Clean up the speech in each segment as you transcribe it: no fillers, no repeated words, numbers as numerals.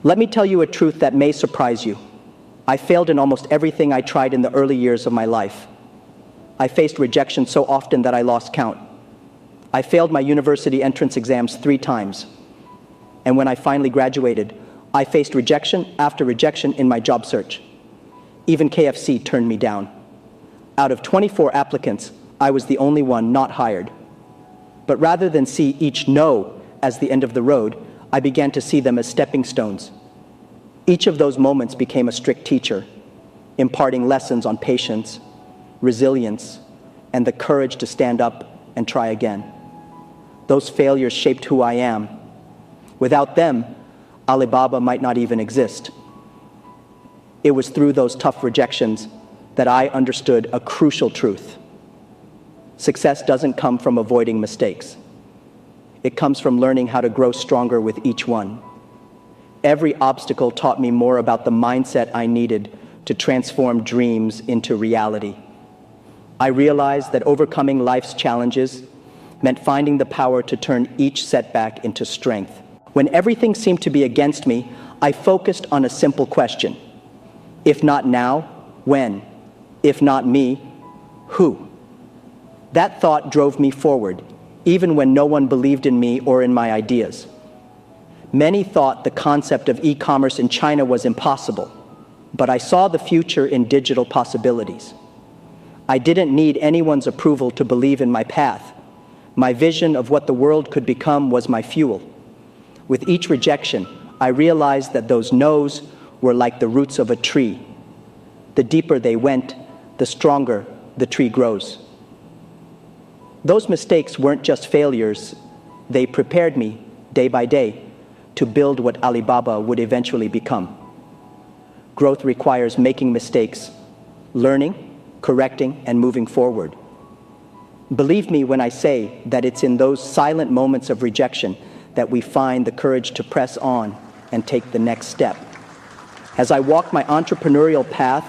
Let me tell you a truth that may surprise you. I failed in almost everything I tried in the early years of my life. I faced rejection so often that I lost count. I failed my university entrance exams 3 times. And when I finally graduated, I faced rejection after rejection in my job search. Even KFC turned me down. Out of 24 applicants, I was the only one not hired. But rather than see each no as the end of the road, I began to see them as stepping stones. Each of those moments became a strict teacher, imparting lessons on patience, resilience, and the courage to stand up and try again. Those failures shaped who I am. Without them, Alibaba might not even exist. It was through those tough rejections that I understood a crucial truth. Success doesn't come from avoiding mistakes. It comes from learning how to grow stronger with each one. Every obstacle taught me more about the mindset I needed to transform dreams into reality. I realized that overcoming life's challenges meant finding the power to turn each setback into strength. When everything seemed to be against me, I focused on a simple question. If not now, when? If not me, who? That thought drove me forward, even when no one believed in me or in my ideas. Many thought the concept of e-commerce in China was impossible, but I saw the future in digital possibilities. I didn't need anyone's approval to believe in my path. My vision of what the world could become was my fuel. With each rejection, I realized that those no's were like the roots of a tree. The deeper they went, the stronger the tree grows. Those mistakes weren't just failures. They prepared me, day by day, to build what Alibaba would eventually become. Growth requires making mistakes, learning, correcting, and moving forward. Believe me when I say that it's in those silent moments of rejection that we find the courage to press on and take the next step. As I walked my entrepreneurial path,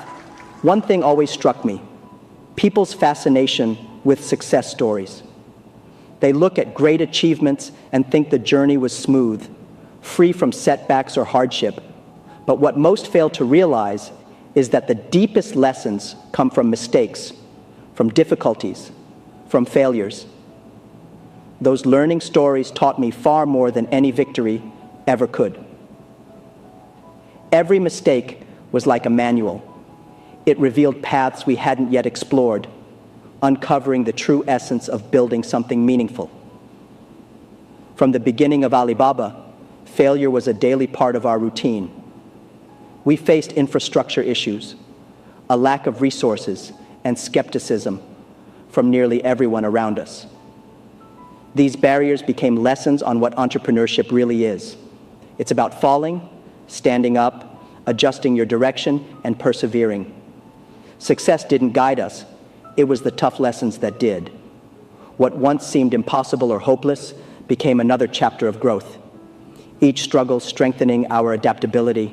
one thing always struck me: people's fascination with success stories. They look at great achievements and think the journey was smooth, free from setbacks or hardship. But what most fail to realize is that the deepest lessons come from mistakes, from difficulties, from failures. Those learning stories taught me far more than any victory ever could. Every mistake was like a manual. It revealed paths we hadn't yet explored, uncovering the true essence of building something meaningful. From the beginning of Alibaba, failure was a daily part of our routine. We faced infrastructure issues, a lack of resources, and skepticism from nearly everyone around us. These barriers became lessons on what entrepreneurship really is. It's about falling, standing up, adjusting your direction, and persevering. Success didn't guide us. It was the tough lessons that did. What once seemed impossible or hopeless became another chapter of growth, each struggle strengthening our adaptability.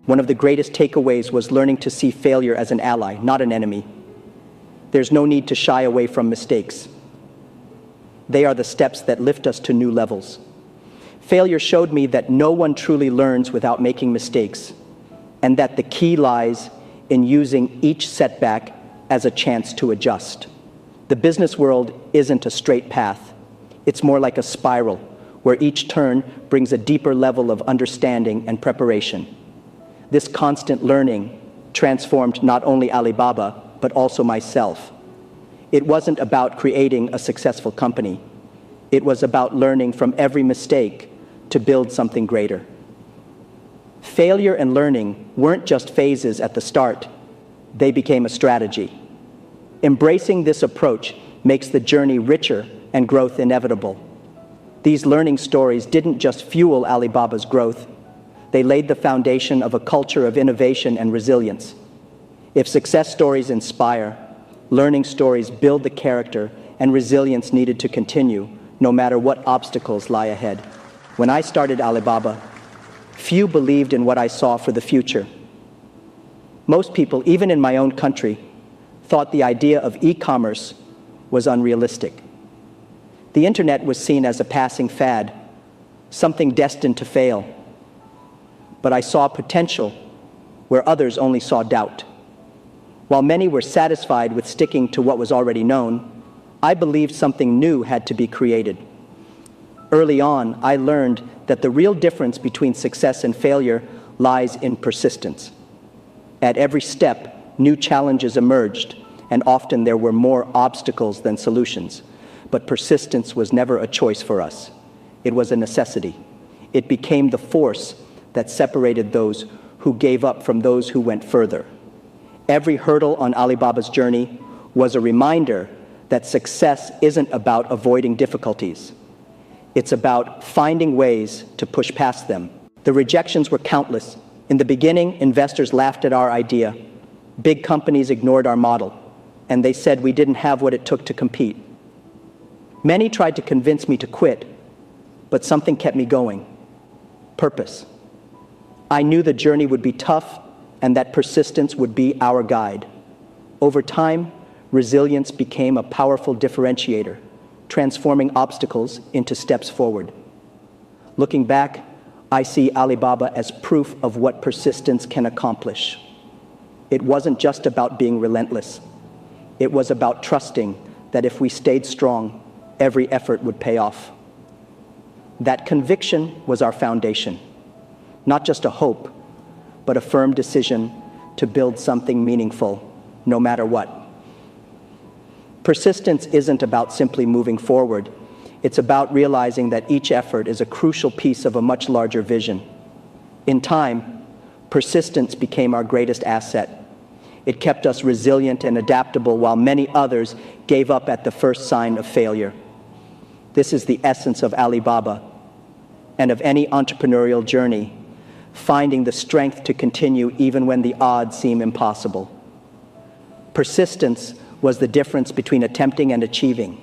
One of the greatest takeaways was learning to see failure as an ally, not an enemy. There's no need to shy away from mistakes. They are the steps that lift us to new levels. Failure showed me that no one truly learns without making mistakes, and that the key lies in using each setback as a chance to adjust. The business world isn't a straight path. It's more like a spiral, where each turn brings a deeper level of understanding and preparation. This constant learning transformed not only Alibaba, but also myself. It wasn't about creating a successful company. It was about learning from every mistake to build something greater. Failure and learning weren't just phases at the start. They became a strategy. Embracing this approach makes the journey richer and growth inevitable. These learning stories didn't just fuel Alibaba's growth. They laid the foundation of a culture of innovation and resilience. If success stories inspire, learning stories build the character and resilience needed to continue, no matter what obstacles lie ahead. When I started Alibaba, few believed in what I saw for the future. Most people, even in my own country, thought the idea of e-commerce was unrealistic. The internet was seen as a passing fad, something destined to fail. but I saw potential where others only saw doubt. While many were satisfied with sticking to what was already known, I believed something new had to be created. Early on, I learned that the real difference between success and failure lies in persistence. At every step, new challenges emerged, and often there were more obstacles than solutions. But persistence was never a choice for us. It was a necessity. It became the force that separated those who gave up from those who went further. Every hurdle on Alibaba's journey was a reminder that success isn't about avoiding difficulties. It's about finding ways to push past them. The rejections were countless. In the beginning, investors laughed at our idea. Big companies ignored our model, and they said we didn't have what it took to compete. Many tried to convince me to quit, but something kept me going. Purpose. I knew the journey would be tough and that persistence would be our guide. Over time, resilience became a powerful differentiator, transforming obstacles into steps forward. Looking back, I see Alibaba as proof of what persistence can accomplish. It wasn't just about being relentless. It was about trusting that if we stayed strong, every effort would pay off. That conviction was our foundation. Not just a hope, but a firm decision to build something meaningful, no matter what. Persistence isn't about simply moving forward. It's about realizing that each effort is a crucial piece of a much larger vision. In time, persistence became our greatest asset. It kept us resilient and adaptable while many others gave up at the first sign of failure. This is the essence of Alibaba and of any entrepreneurial journey, finding the strength to continue even when the odds seem impossible. Persistence was the difference between attempting and achieving,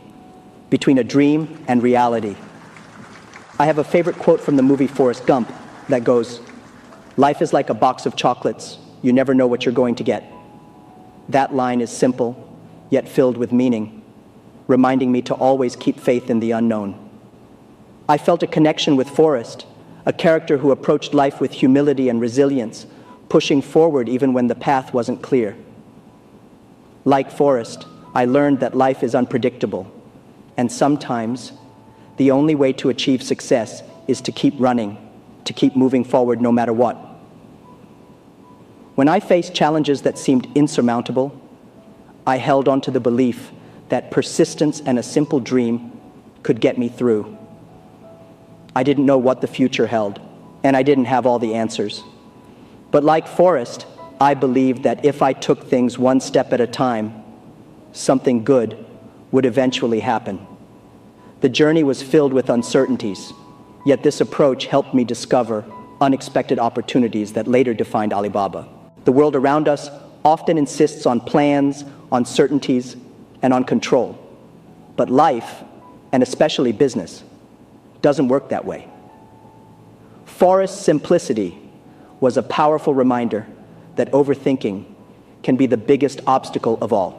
between a dream and reality. I have a favorite quote from the movie Forrest Gump that goes, "Life is like a box of chocolates. You never know what you're going to get." That line is simple, yet filled with meaning, reminding me to always keep faith in the unknown. I felt a connection with Forrest, a character who approached life with humility and resilience, pushing forward even when the path wasn't clear. Like Forrest, I learned that life is unpredictable, and sometimes the only way to achieve success is to keep running, to keep moving forward no matter what. When I faced challenges that seemed insurmountable, I held on to the belief that persistence and a simple dream could get me through. I didn't know what the future held, and I didn't have all the answers. But like Forrest, I believed that if I took things one step at a time, something good would eventually happen. The journey was filled with uncertainties, yet this approach helped me discover unexpected opportunities that later defined Alibaba. The world around us often insists on plans, on certainties, and on control. But life, and especially business, doesn't work that way. Forrest's simplicity was a powerful reminder that overthinking can be the biggest obstacle of all.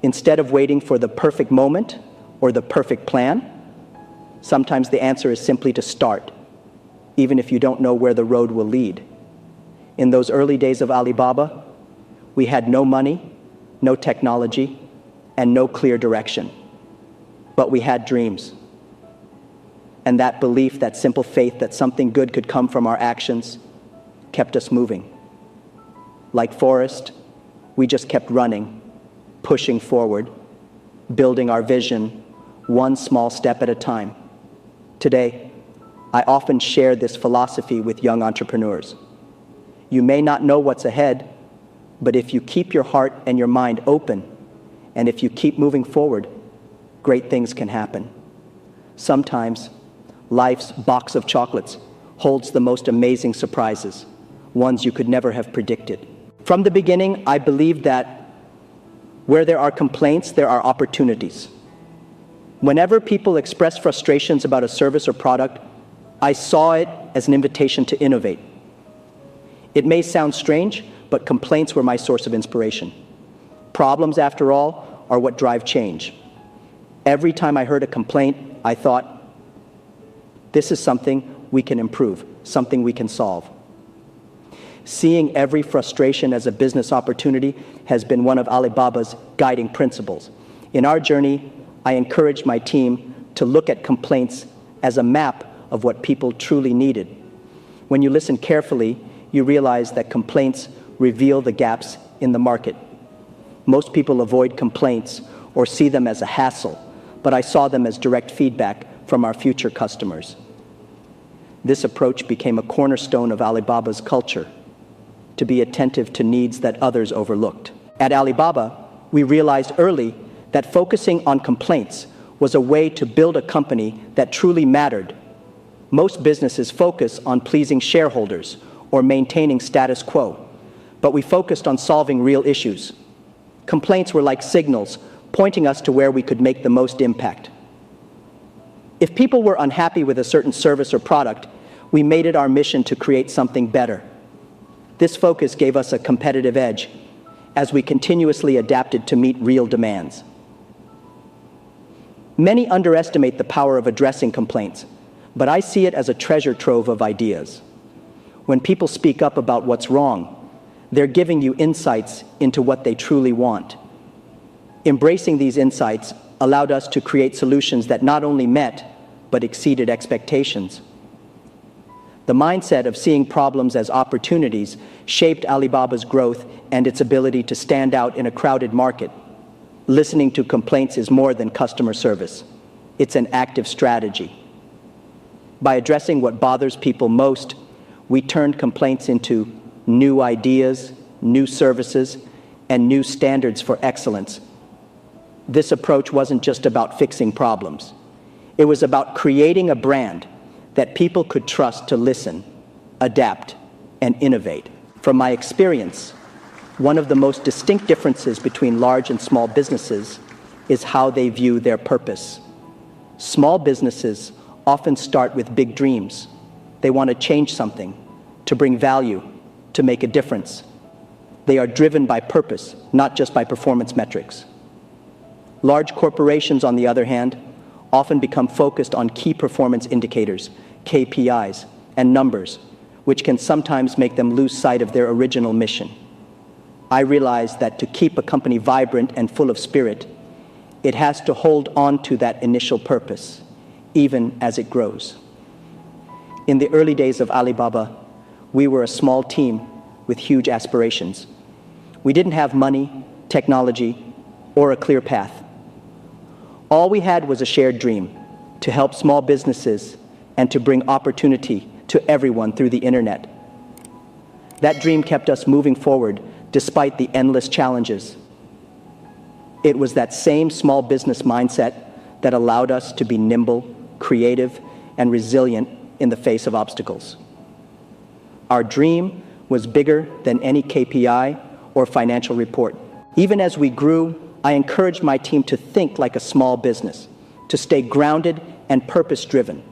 Instead of waiting for the perfect moment or the perfect plan, sometimes the answer is simply to start, even if you don't know where the road will lead. In those early days of Alibaba, we had no money, no technology, and no clear direction. But we had dreams. And that belief, that simple faith that something good could come from our actions, kept us moving. Like Forrest, we just kept running, pushing forward, building our vision one small step at a time. Today, I often share this philosophy with young entrepreneurs. You may not know what's ahead, but if you keep your heart and your mind open, and if you keep moving forward, great things can happen. Sometimes, life's box of chocolates holds the most amazing surprises, ones you could never have predicted. From the beginning, I believed that where there are complaints, there are opportunities. Whenever people express frustrations about a service or product, I saw it as an invitation to innovate. It may sound strange, but complaints were my source of inspiration. Problems, after all, are what drive change. Every time I heard a complaint, I thought, this is something we can improve, something we can solve. Seeing every frustration as a business opportunity has been one of Alibaba's guiding principles. In our journey, I encouraged my team to look at complaints as a map of what people truly needed. When you listen carefully, you realize that complaints reveal the gaps in the market. Most people avoid complaints or see them as a hassle, but I saw them as direct feedback from our future customers. This approach became a cornerstone of Alibaba's culture, to be attentive to needs that others overlooked. At Alibaba, we realized early that focusing on complaints was a way to build a company that truly mattered. Most businesses focus on pleasing shareholders or maintaining status quo, but we focused on solving real issues. Complaints were like signals pointing us to where we could make the most impact. If people were unhappy with a certain service or product, we made it our mission to create something better. This focus gave us a competitive edge as we continuously adapted to meet real demands. Many underestimate the power of addressing complaints, but I see it as a treasure trove of ideas. When people speak up about what's wrong, they're giving you insights into what they truly want. Embracing these insights allowed us to create solutions that not only met, but exceeded expectations. The mindset of seeing problems as opportunities shaped Alibaba's growth and its ability to stand out in a crowded market. Listening to complaints is more than customer service. It's an active strategy. By addressing what bothers people most, we turned complaints into new ideas, new services, and new standards for excellence. This approach wasn't just about fixing problems. It was about creating a brand that people could trust to listen, adapt, and innovate. From my experience, one of the most distinct differences between large and small businesses is how they view their purpose. Small businesses often start with big dreams. They want to change something, to bring value, to make a difference. They are driven by purpose, not just by performance metrics. Large corporations, on the other hand, often become focused on key performance indicators, KPIs, and numbers, which can sometimes make them lose sight of their original mission. I realized that to keep a company vibrant and full of spirit, it has to hold on to that initial purpose, even as it grows. In the early days of Alibaba, we were a small team with huge aspirations. We didn't have money, technology, or a clear path. All we had was a shared dream to help small businesses and to bring opportunity to everyone through the internet. That dream kept us moving forward despite the endless challenges. It was that same small business mindset that allowed us to be nimble, creative, and resilient in the face of obstacles. Our dream was bigger than any KPI or financial report. Even as we grew, I encouraged my team to think like a small business, to stay grounded and purpose-driven.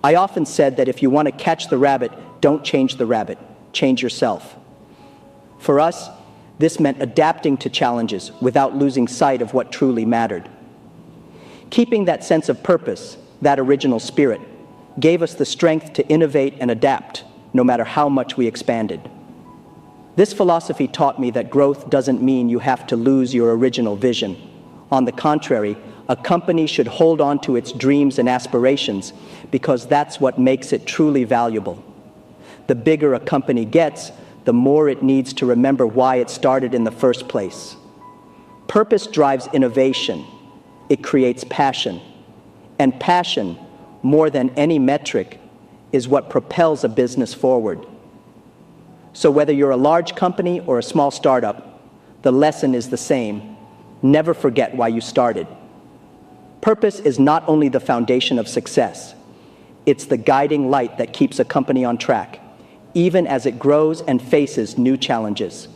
I often said that if you want to catch the rabbit, don't change the rabbit, change yourself. For us, this meant adapting to challenges without losing sight of what truly mattered. Keeping that sense of purpose, that original spirit, gave us the strength to innovate and adapt, no matter how much we expanded. This philosophy taught me that growth doesn't mean you have to lose your original vision. On the contrary, a company should hold on to its dreams and aspirations because that's what makes it truly valuable. The bigger a company gets, the more it needs to remember why it started in the first place. Purpose drives innovation. It creates passion. And passion, more than any metric, is what propels a business forward. So whether you're a large company or a small startup, the lesson is the same. Never forget why you started. Purpose is not only the foundation of success, it's the guiding light that keeps a company on track, even as it grows and faces new challenges.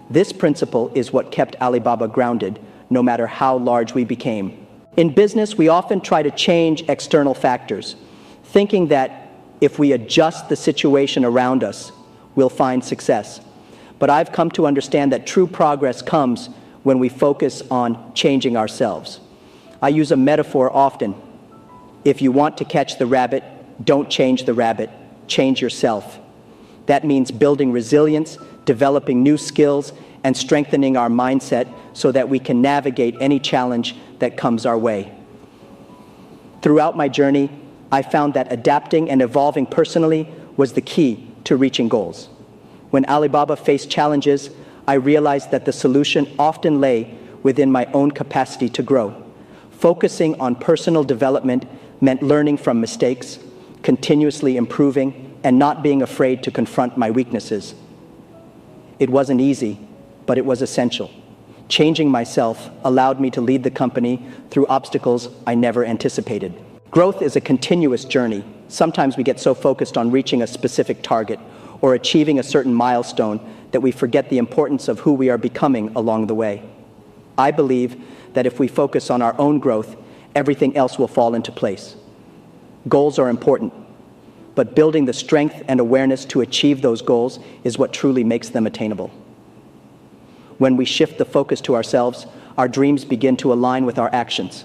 This principle is what kept Alibaba grounded, no matter how large we became. In business, we often try to change external factors, thinking that if we adjust the situation around us, we'll find success. But I've come to understand that true progress comes when we focus on changing ourselves. I use a metaphor often. If you want to catch the rabbit, don't change the rabbit, change yourself. That means building resilience, developing new skills, and strengthening our mindset so that we can navigate any challenge that comes our way. Throughout my journey, I found that adapting and evolving personally was the key to reaching goals. When Alibaba faced challenges, I realized that the solution often lay within my own capacity to grow. Focusing on personal development meant learning from mistakes, continuously improving, and not being afraid to confront my weaknesses. It wasn't easy, but it was essential. Changing myself allowed me to lead the company through obstacles I never anticipated. Growth is a continuous journey. Sometimes we get so focused on reaching a specific target or achieving a certain milestone that we forget the importance of who we are becoming along the way. I believe that if we focus on our own growth, everything else will fall into place. Goals are important, but building the strength and awareness to achieve those goals is what truly makes them attainable. When we shift the focus to ourselves, our dreams begin to align with our actions.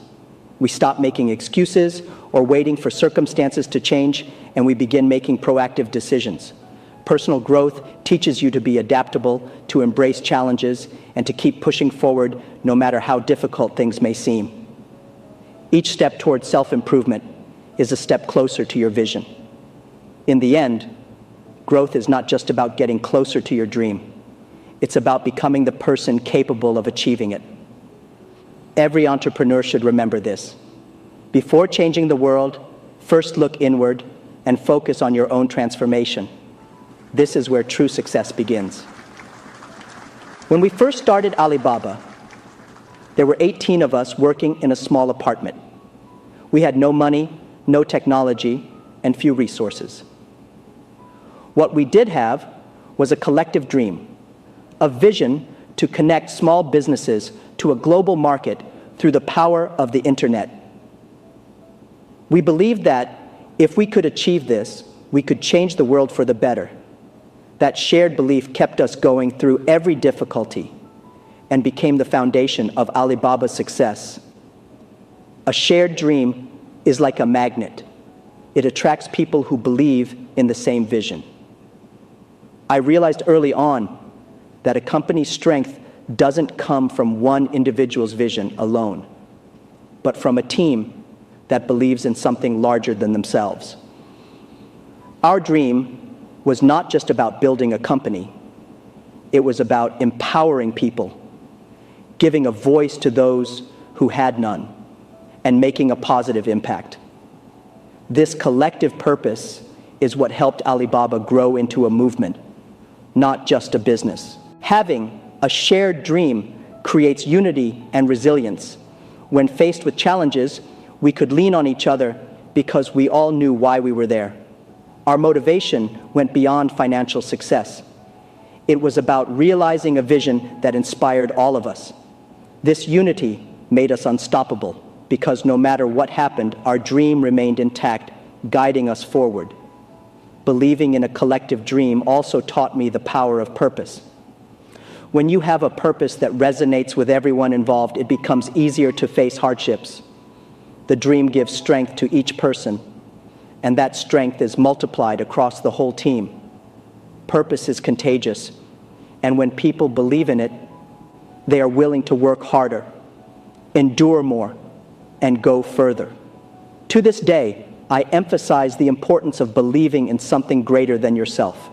We stop making excuses or waiting for circumstances to change, and we begin making proactive decisions. Personal growth teaches you to be adaptable, to embrace challenges, and to keep pushing forward no matter how difficult things may seem. Each step towards self-improvement is a step closer to your vision. In the end, growth is not just about getting closer to your dream. It's about becoming the person capable of achieving it. Every entrepreneur should remember this. Before changing the world, first look inward and focus on your own transformation. This is where true success begins. When we first started Alibaba, there were 18 of us working in a small apartment. We had no money, no technology, and few resources. What we did have was a collective dream, a vision to connect small businesses to a global market through the power of the internet. We believed that if we could achieve this, we could change the world for the better. That shared belief kept us going through every difficulty and became the foundation of Alibaba's success. A shared dream is like a magnet. It attracts people who believe in the same vision. I realized early on that a company's strength doesn't come from one individual's vision alone, but from a team that believes in something larger than themselves. Our dream was not just about building a company. It was about empowering people, giving a voice to those who had none, and making a positive impact. This collective purpose is what helped Alibaba grow into a movement, not just a business. Having a shared dream creates unity and resilience. When faced with challenges, we could lean on each other because we all knew why we were there. Our motivation went beyond financial success. It was about realizing a vision that inspired all of us. This unity made us unstoppable because no matter what happened, our dream remained intact, guiding us forward. Believing in a collective dream also taught me the power of purpose. When you have a purpose that resonates with everyone involved, it becomes easier to face hardships. The dream gives strength to each person, and that strength is multiplied across the whole team. Purpose is contagious, and when people believe in it, they are willing to work harder, endure more, and go further. To this day, I emphasize the importance of believing in something greater than yourself.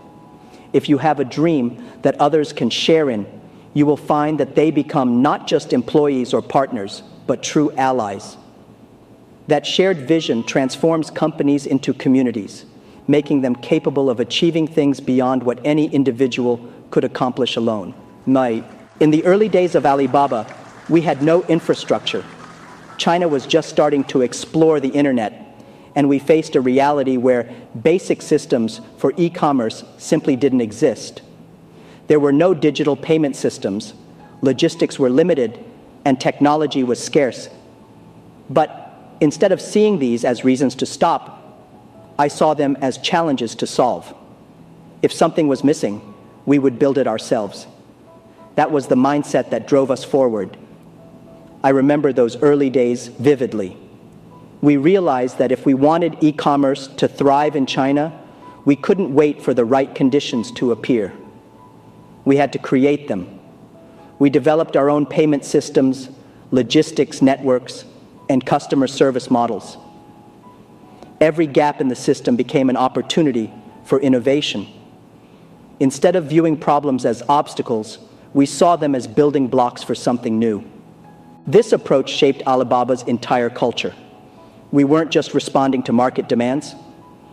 If you have a dream that others can share in, you will find that they become not just employees or partners, but true allies. That shared vision transforms companies into communities, making them capable of achieving things beyond what any individual could accomplish alone. In the early days of Alibaba, we had no infrastructure. China was just starting to explore the internet, and we faced a reality where basic systems for e-commerce simply didn't exist. There were no digital payment systems, logistics were limited, and technology was scarce. But instead of seeing these as reasons to stop, I saw them as challenges to solve. If something was missing, we would build it ourselves. That was the mindset that drove us forward. I remember those early days vividly. We realized that if we wanted e-commerce to thrive in China, We couldn't wait for the right conditions to appear. We had to create them. We developed our own payment systems, logistics networks, and customer service models. Every gap in the system became an opportunity for innovation. Instead of viewing problems as obstacles, we saw them as building blocks for something new. This approach shaped Alibaba's entire culture. We weren't just responding to market demands.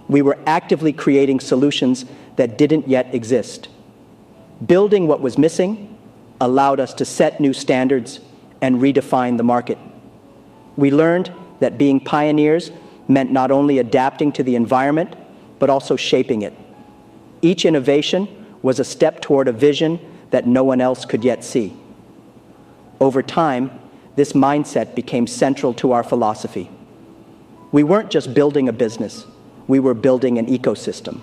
We were actively creating solutions that didn't yet exist. Building what was missing allowed us to set new standards and redefine the market. We learned that being pioneers meant not only adapting to the environment, but also shaping it. Each innovation was a step toward a vision that no one else could yet see. Over time, this mindset became central to our philosophy. We weren't just building a business, we were building an ecosystem.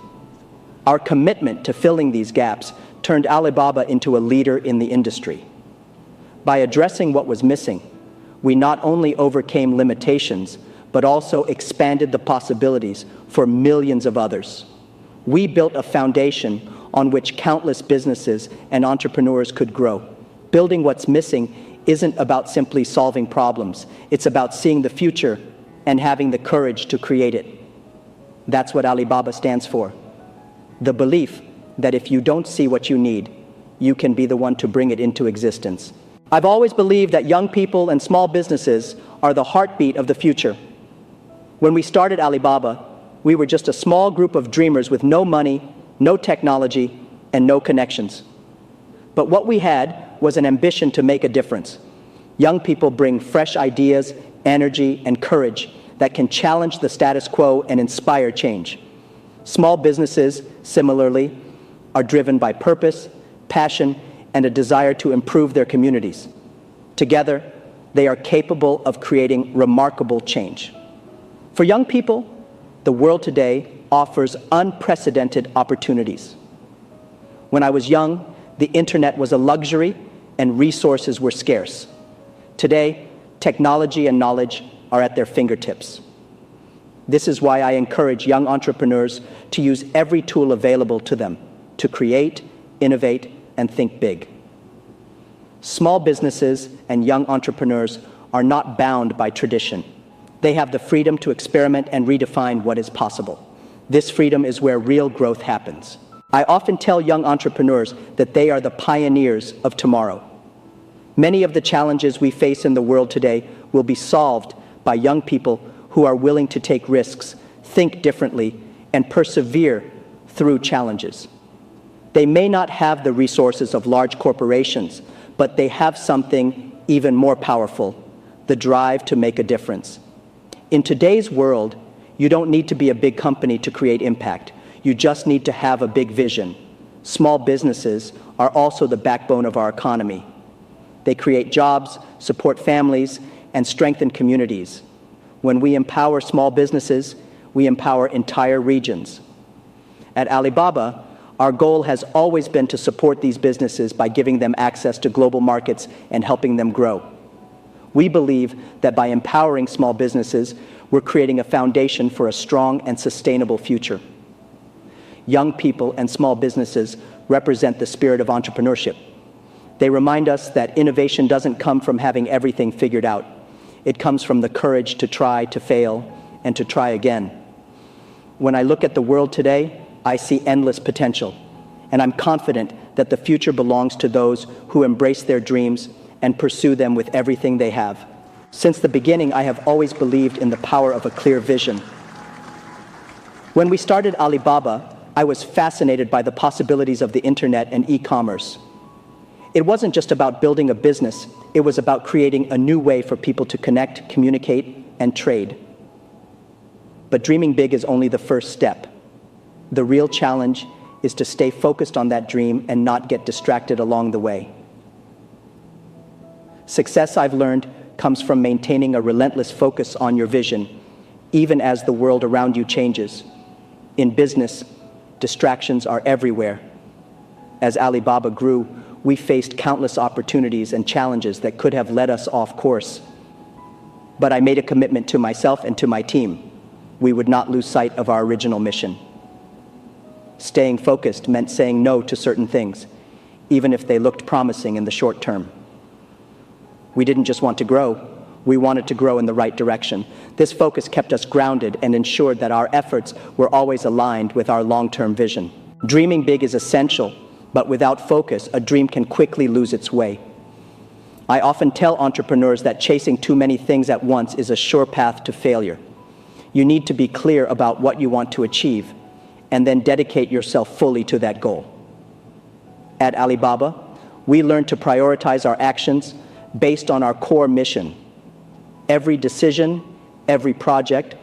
Our commitment to filling these gaps turned Alibaba into a leader in the industry. By addressing what was missing, we not only overcame limitations, but also expanded the possibilities for millions of others. We built a foundation on which countless businesses and entrepreneurs could grow. Building what's missing isn't about simply solving problems. It's about seeing the future and having the courage to create it. That's what Alibaba stands for. The belief that if you don't see what you need, you can be the one to bring it into existence. I've always believed that young people and small businesses are the heartbeat of the future. When we started Alibaba, we were just a small group of dreamers with no money, no technology, and no connections. But what we had was an ambition to make a difference. Young people bring fresh ideas, energy, and courage that can challenge the status quo and inspire change. Small businesses, similarly, are driven by purpose, passion, and a desire to improve their communities. Together, they are capable of creating remarkable change. For young people, the world today offers unprecedented opportunities. When I was young, the internet was a luxury and resources were scarce. Today, technology and knowledge are at their fingertips. This is why I encourage young entrepreneurs to use every tool available to them to create, innovate, and think big. Small businesses and young entrepreneurs are not bound by tradition. They have the freedom to experiment and redefine what is possible. This freedom is where real growth happens. I often tell young entrepreneurs that they are the pioneers of tomorrow. Many of the challenges we face in the world today will be solved by young people who are willing to take risks, think differently, and persevere through challenges. They may not have the resources of large corporations, but they have something even more powerful: the drive to make a difference. In today's world, you don't need to be a big company to create impact. You just need to have a big vision. Small businesses are also the backbone of our economy. They create jobs, support families, and strengthen communities. When we empower small businesses, we empower entire regions. At Alibaba, our goal has always been to support these businesses by giving them access to global markets and helping them grow. We believe that by empowering small businesses, we're creating a foundation for a strong and sustainable future. Young people and small businesses represent the spirit of entrepreneurship. They remind us that innovation doesn't come from having everything figured out. It comes from the courage to try, to fail, and to try again. When I look at the world today, I see endless potential, and I'm confident that the future belongs to those who embrace their dreams and pursue them with everything they have. Since the beginning, I have always believed in the power of a clear vision. When we started Alibaba, I was fascinated by the possibilities of the internet and e-commerce. It wasn't just about building a business, it was about creating a new way for people to connect, communicate, and trade. But dreaming big is only the first step. The real challenge is to stay focused on that dream and not get distracted along the way. Success, I've learned, comes from maintaining a relentless focus on your vision, even as the world around you changes. In business, distractions are everywhere. As Alibaba grew, we faced countless opportunities and challenges that could have led us off course. But I made a commitment to myself and to my team. We would not lose sight of our original mission. staying focused meant saying no to certain things, even if they looked promising in the short term. We didn't just want to grow, we wanted to grow in the right direction. This focus kept us grounded and ensured that our efforts were always aligned with our long-term vision. Dreaming big is essential, but without focus, a dream can quickly lose its way. I often tell entrepreneurs that chasing too many things at once is a sure path to failure. You need to be clear about what you want to achieve, and then dedicate yourself fully to that goal. At Alibaba, we learned to prioritize our actions based on our core mission. Every decision, every project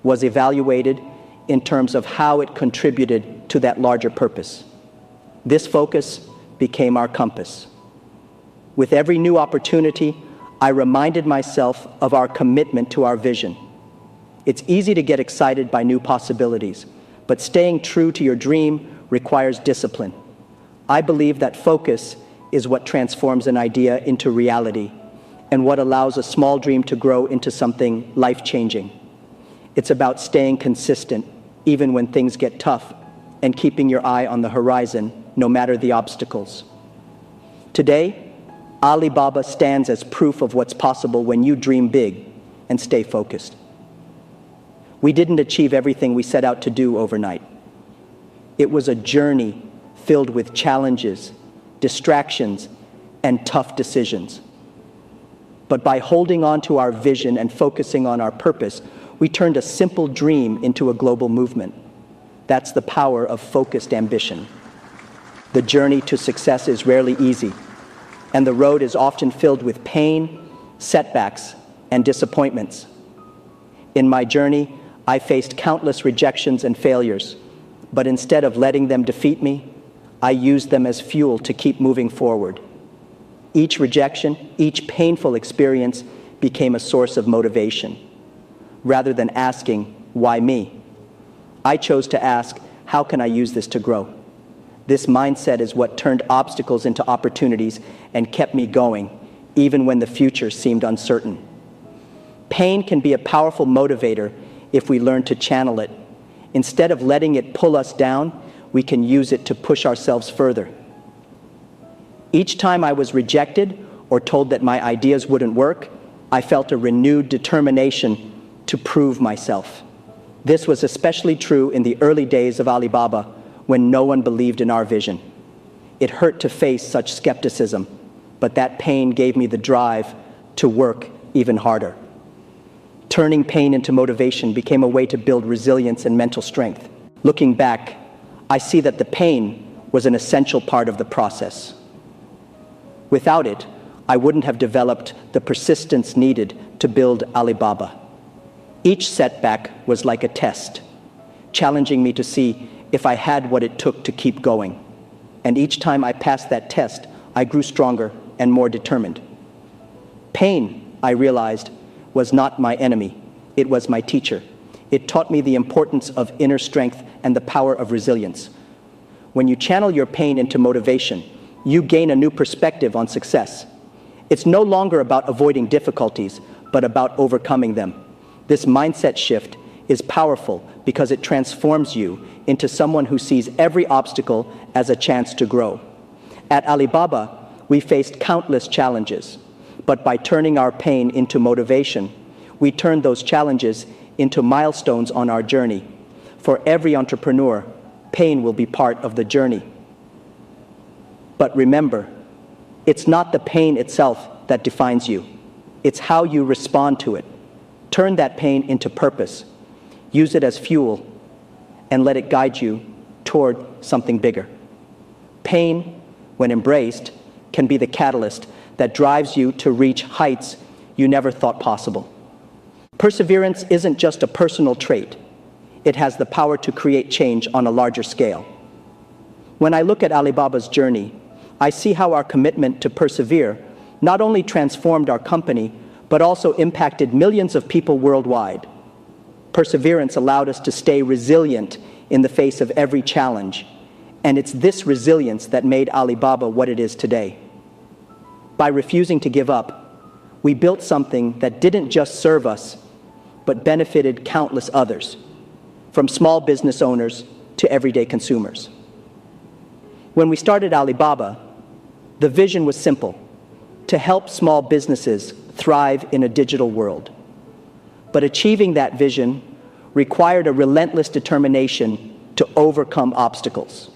was evaluated in terms of how it contributed to that larger purpose. This focus became our compass. With every new opportunity, I reminded myself of our commitment to our vision. It's easy to get excited by new possibilities, but staying true to your dream requires discipline. I believe that focus is what transforms an idea into reality and what allows a small dream to grow into something life-changing. It's about staying consistent even when things get tough and keeping your eye on the horizon no matter the obstacles. Today, Alibaba stands as proof of what's possible when you dream big and stay focused. We didn't achieve everything we set out to do overnight. It was a journey filled with challenges, distractions, and tough decisions. But by holding on to our vision and focusing on our purpose, we turned a simple dream into a global movement. That's the power of focused ambition. The journey to success is rarely easy, and the road is often filled with pain, setbacks, and disappointments. In my journey, I faced countless rejections and failures, but instead of letting them defeat me, I used them as fuel to keep moving forward. Each rejection, each painful experience became a source of motivation. Rather than asking, why me? I chose to ask, how can I use this to grow? This mindset is what turned obstacles into opportunities and kept me going, even when the future seemed uncertain. Pain can be a powerful motivator if we learn to channel it. Instead of letting it pull us down, we can use it to push ourselves further. Each time I was rejected or told that my ideas wouldn't work, I felt a renewed determination to prove myself. This was especially true in the early days of Alibaba, when no one believed in our vision. It hurt to face such skepticism, but that pain gave me the drive to work even harder. Turning pain into motivation became a way to build resilience and mental strength. Looking back, I see that the pain was an essential part of the process. Without it, I wouldn't have developed the persistence needed to build Alibaba. Each setback was like a test, challenging me to see if I had what it took to keep going. And each time I passed that test, I grew stronger and more determined. Pain, I realized, was not my enemy. It was my teacher. It taught me the importance of inner strength and the power of resilience. When you channel your pain into motivation, you gain a new perspective on success. It's no longer about avoiding difficulties, but about overcoming them. This mindset shift is powerful because it transforms you into someone who sees every obstacle as a chance to grow. At Alibaba, we faced countless challenges, but by turning our pain into motivation, we turned those challenges into milestones on our journey. For every entrepreneur, pain will be part of the journey. But remember, it's not the pain itself that defines you. It's how you respond to it. Turn that pain into purpose. Use it as fuel and let it guide you toward something bigger. Pain, when embraced, can be the catalyst that drives you to reach heights you never thought possible. Perseverance isn't just a personal trait. It has the power to create change on a larger scale. When I look at Alibaba's journey, I see how our commitment to persevere not only transformed our company, but also impacted millions of people worldwide. Perseverance allowed us to stay resilient in the face of every challenge, and it's this resilience that made Alibaba what it is today. By refusing to give up, we built something that didn't just serve us, but benefited countless others. From small business owners to everyday consumers. When we started Alibaba, the vision was simple: to help small businesses thrive in a digital world. But achieving that vision required a relentless determination to overcome obstacles.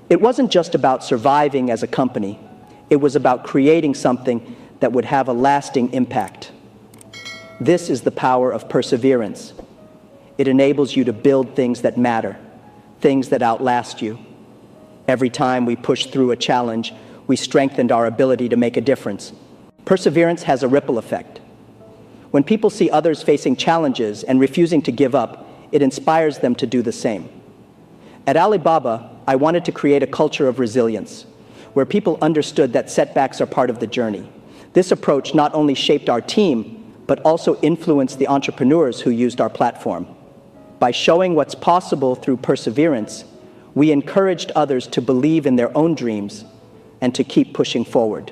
It wasn't just about surviving as a company, it was about creating something that would have a lasting impact. This is the power of perseverance. It enables you to build things that matter, things that outlast you. Every time we pushed through a challenge, we strengthened our ability to make a difference. Perseverance has a ripple effect. When people see others facing challenges and refusing to give up, it inspires them to do the same. At Alibaba, I wanted to create a culture of resilience, where people understood that setbacks are part of the journey. This approach not only shaped our team, but also influenced the entrepreneurs who used our platform. By showing what's possible through perseverance, we encouraged others to believe in their own dreams and to keep pushing forward.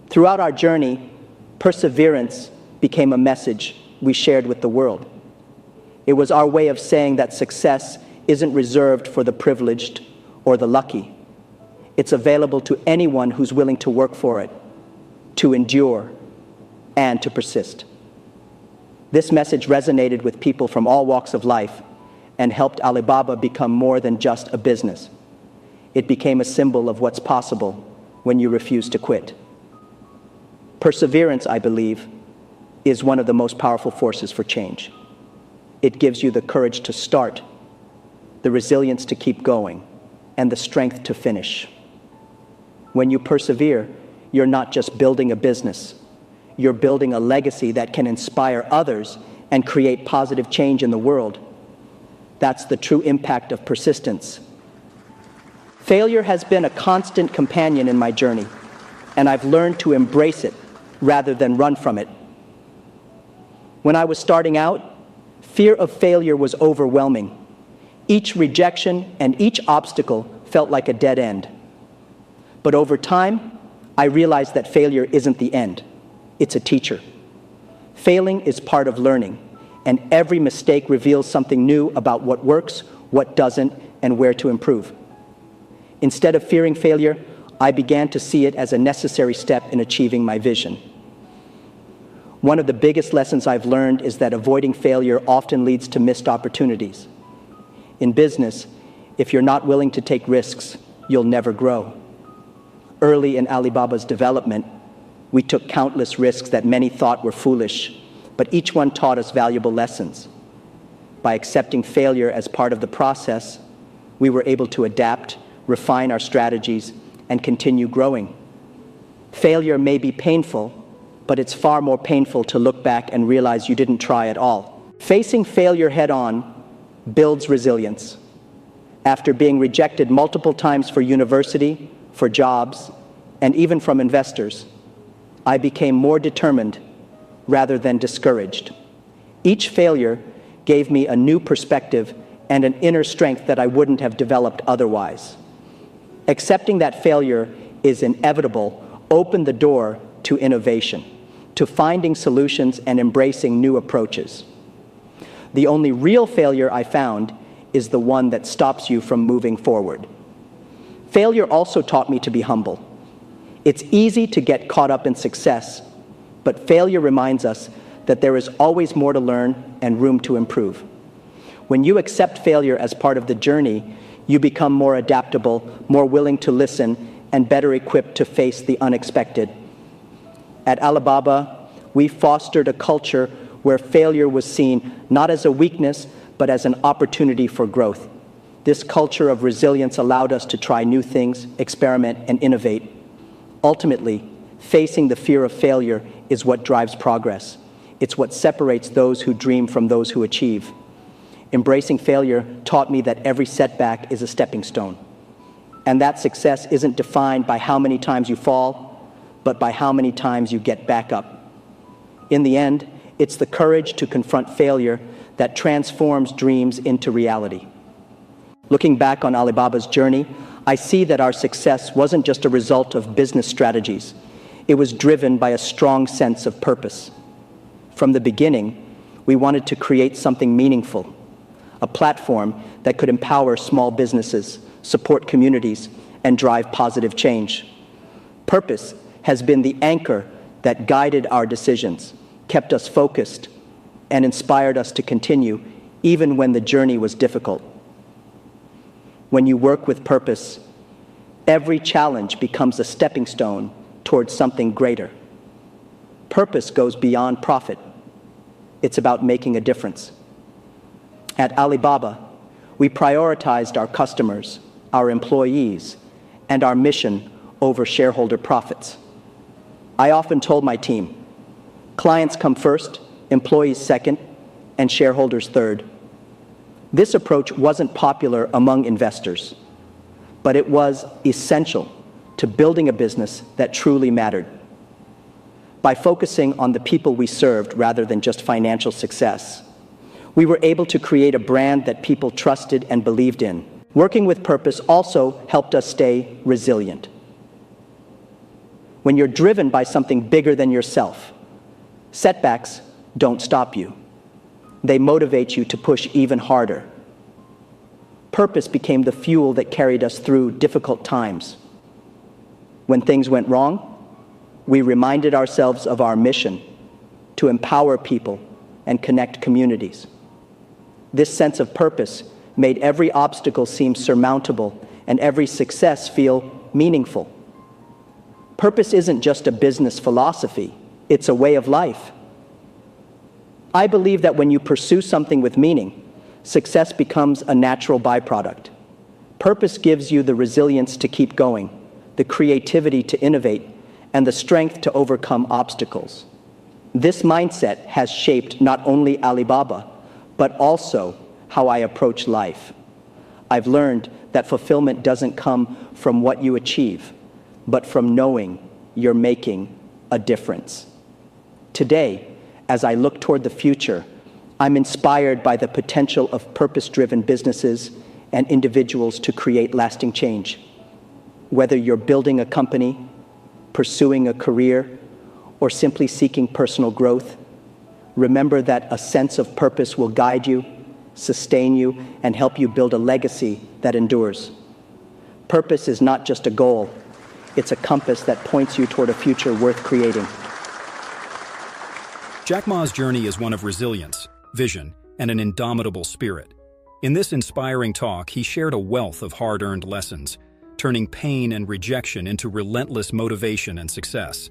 Throughout our journey, perseverance became a message we shared with the world. It was our way of saying that success isn't reserved for the privileged or the lucky. It's available to anyone who's willing to work for it, to endure, and to persist. This message resonated with people from all walks of life and helped Alibaba become more than just a business. It became a symbol of what's possible when you refuse to quit. Perseverance, I believe, is one of the most powerful forces for change. It gives you the courage to start, the resilience to keep going, and the strength to finish. When you persevere, you're not just building a business. You're building a legacy that can inspire others and create positive change in the world. That's the true impact of persistence. Failure has been a constant companion in my journey, and I've learned to embrace it rather than run from it. When I was starting out, fear of failure was overwhelming. Each rejection and each obstacle felt like a dead end. But over time, I realized that failure isn't the end. It's a teacher. Failing is part of learning, and every mistake reveals something new about what works, what doesn't, and where to improve. Instead of fearing failure, I began to see it as a necessary step in achieving my vision. One of the biggest lessons I've learned is that avoiding failure often leads to missed opportunities. In business, if you're not willing to take risks, you'll never grow. Early in Alibaba's development, we took countless risks that many thought were foolish, but each one taught us valuable lessons. By accepting failure as part of the process, we were able to adapt, refine our strategies, and continue growing. Failure may be painful, but it's far more painful to look back and realize you didn't try at all. Facing failure head-on builds resilience. After being rejected multiple times for university, for jobs, and even from investors, I became more determined rather than discouraged. Each failure gave me a new perspective and an inner strength that I wouldn't have developed otherwise. Accepting that failure is inevitable opened the door to innovation, to finding solutions and embracing new approaches. The only real failure I found is the one that stops you from moving forward. Failure also taught me to be humble. It's easy to get caught up in success, but failure reminds us that there is always more to learn and room to improve. When you accept failure as part of the journey, you become more adaptable, more willing to listen, and better equipped to face the unexpected. At Alibaba, we fostered a culture where failure was seen not as a weakness, but as an opportunity for growth. This culture of resilience allowed us to try new things, experiment, and innovate. Ultimately, facing the fear of failure is what drives progress. It's what separates those who dream from those who achieve. Embracing failure taught me that every setback is a stepping stone, and that success isn't defined by how many times you fall, but by how many times you get back up. In the end, it's the courage to confront failure that transforms dreams into reality. Looking back on Alibaba's journey, I see that our success wasn't just a result of business strategies. It was driven by a strong sense of purpose. From the beginning, we wanted to create something meaningful, a platform that could empower small businesses, support communities, and drive positive change. Purpose has been the anchor that guided our decisions, kept us focused, and inspired us to continue even when the journey was difficult. When you work with purpose, every challenge becomes a stepping stone towards something greater. Purpose goes beyond profit. It's about making a difference. At Alibaba, we prioritized our customers, our employees, and our mission over shareholder profits. I often told my team, clients come first, employees second, and shareholders third. This approach wasn't popular among investors, but it was essential to building a business that truly mattered. By focusing on the people we served rather than just financial success, we were able to create a brand that people trusted and believed in. Working with purpose also helped us stay resilient. When you're driven by something bigger than yourself, setbacks don't stop you. They motivate you to push even harder. Purpose became the fuel that carried us through difficult times. When things went wrong, we reminded ourselves of our mission to empower people and connect communities. This sense of purpose made every obstacle seem surmountable and every success feel meaningful. Purpose isn't just a business philosophy, it's a way of life. I believe that when you pursue something with meaning, success becomes a natural byproduct. Purpose gives you the resilience to keep going, the creativity to innovate, and the strength to overcome obstacles. This mindset has shaped not only Alibaba, but also how I approach life. I've learned that fulfillment doesn't come from what you achieve, but from knowing you're making a difference. Today, as I look toward the future, I'm inspired by the potential of purpose-driven businesses and individuals to create lasting change. Whether you're building a company, pursuing a career, or simply seeking personal growth, remember that a sense of purpose will guide you, sustain you, and help you build a legacy that endures. Purpose is not just a goal, it's a compass that points you toward a future worth creating. Jack Ma's journey is one of resilience, vision, and an indomitable spirit. In this inspiring talk, he shared a wealth of hard-earned lessons, turning pain and rejection into relentless motivation and success.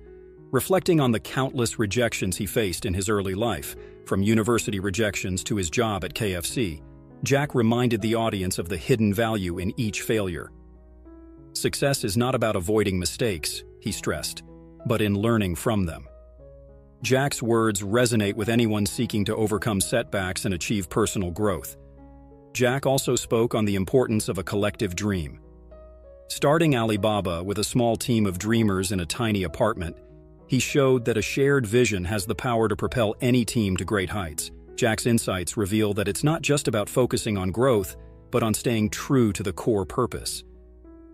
Reflecting on the countless rejections he faced in his early life, from university rejections to his job at KFC, Jack reminded the audience of the hidden value in each failure. Success is not about avoiding mistakes, he stressed, but in learning from them. Jack's words resonate with anyone seeking to overcome setbacks and achieve personal growth. Jack also spoke on the importance of a collective dream. Starting Alibaba with a small team of dreamers in a tiny apartment, he showed that a shared vision has the power to propel any team to great heights. Jack's insights reveal that it's not just about focusing on growth, but on staying true to the core purpose.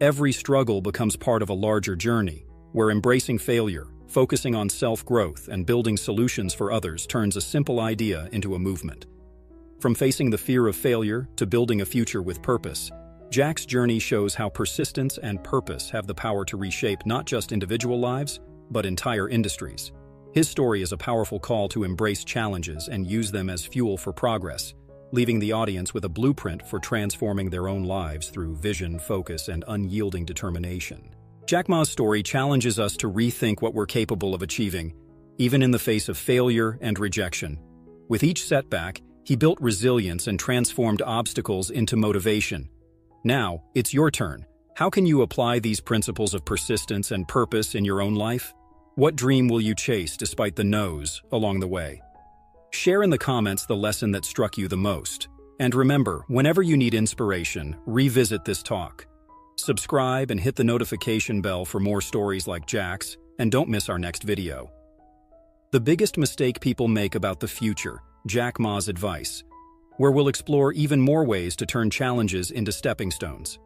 Every struggle becomes part of a larger journey, where embracing failure, focusing on self-growth, and building solutions for others turns a simple idea into a movement. From facing the fear of failure to building a future with purpose, Jack's journey shows how persistence and purpose have the power to reshape not just individual lives, but entire industries. His story is a powerful call to embrace challenges and use them as fuel for progress, leaving the audience with a blueprint for transforming their own lives through vision, focus, and unyielding determination. Jack Ma's story challenges us to rethink what we're capable of achieving, even in the face of failure and rejection. With each setback, he built resilience and transformed obstacles into motivation. Now, it's your turn. How can you apply these principles of persistence and purpose in your own life? What dream will you chase despite the no's along the way? Share in the comments the lesson that struck you the most. And remember, whenever you need inspiration, revisit this talk. Subscribe and hit the notification bell for more stories like Jack's, and don't miss our next video. The biggest mistake people make about the future, Jack Ma's advice, where we'll explore even more ways to turn challenges into stepping stones.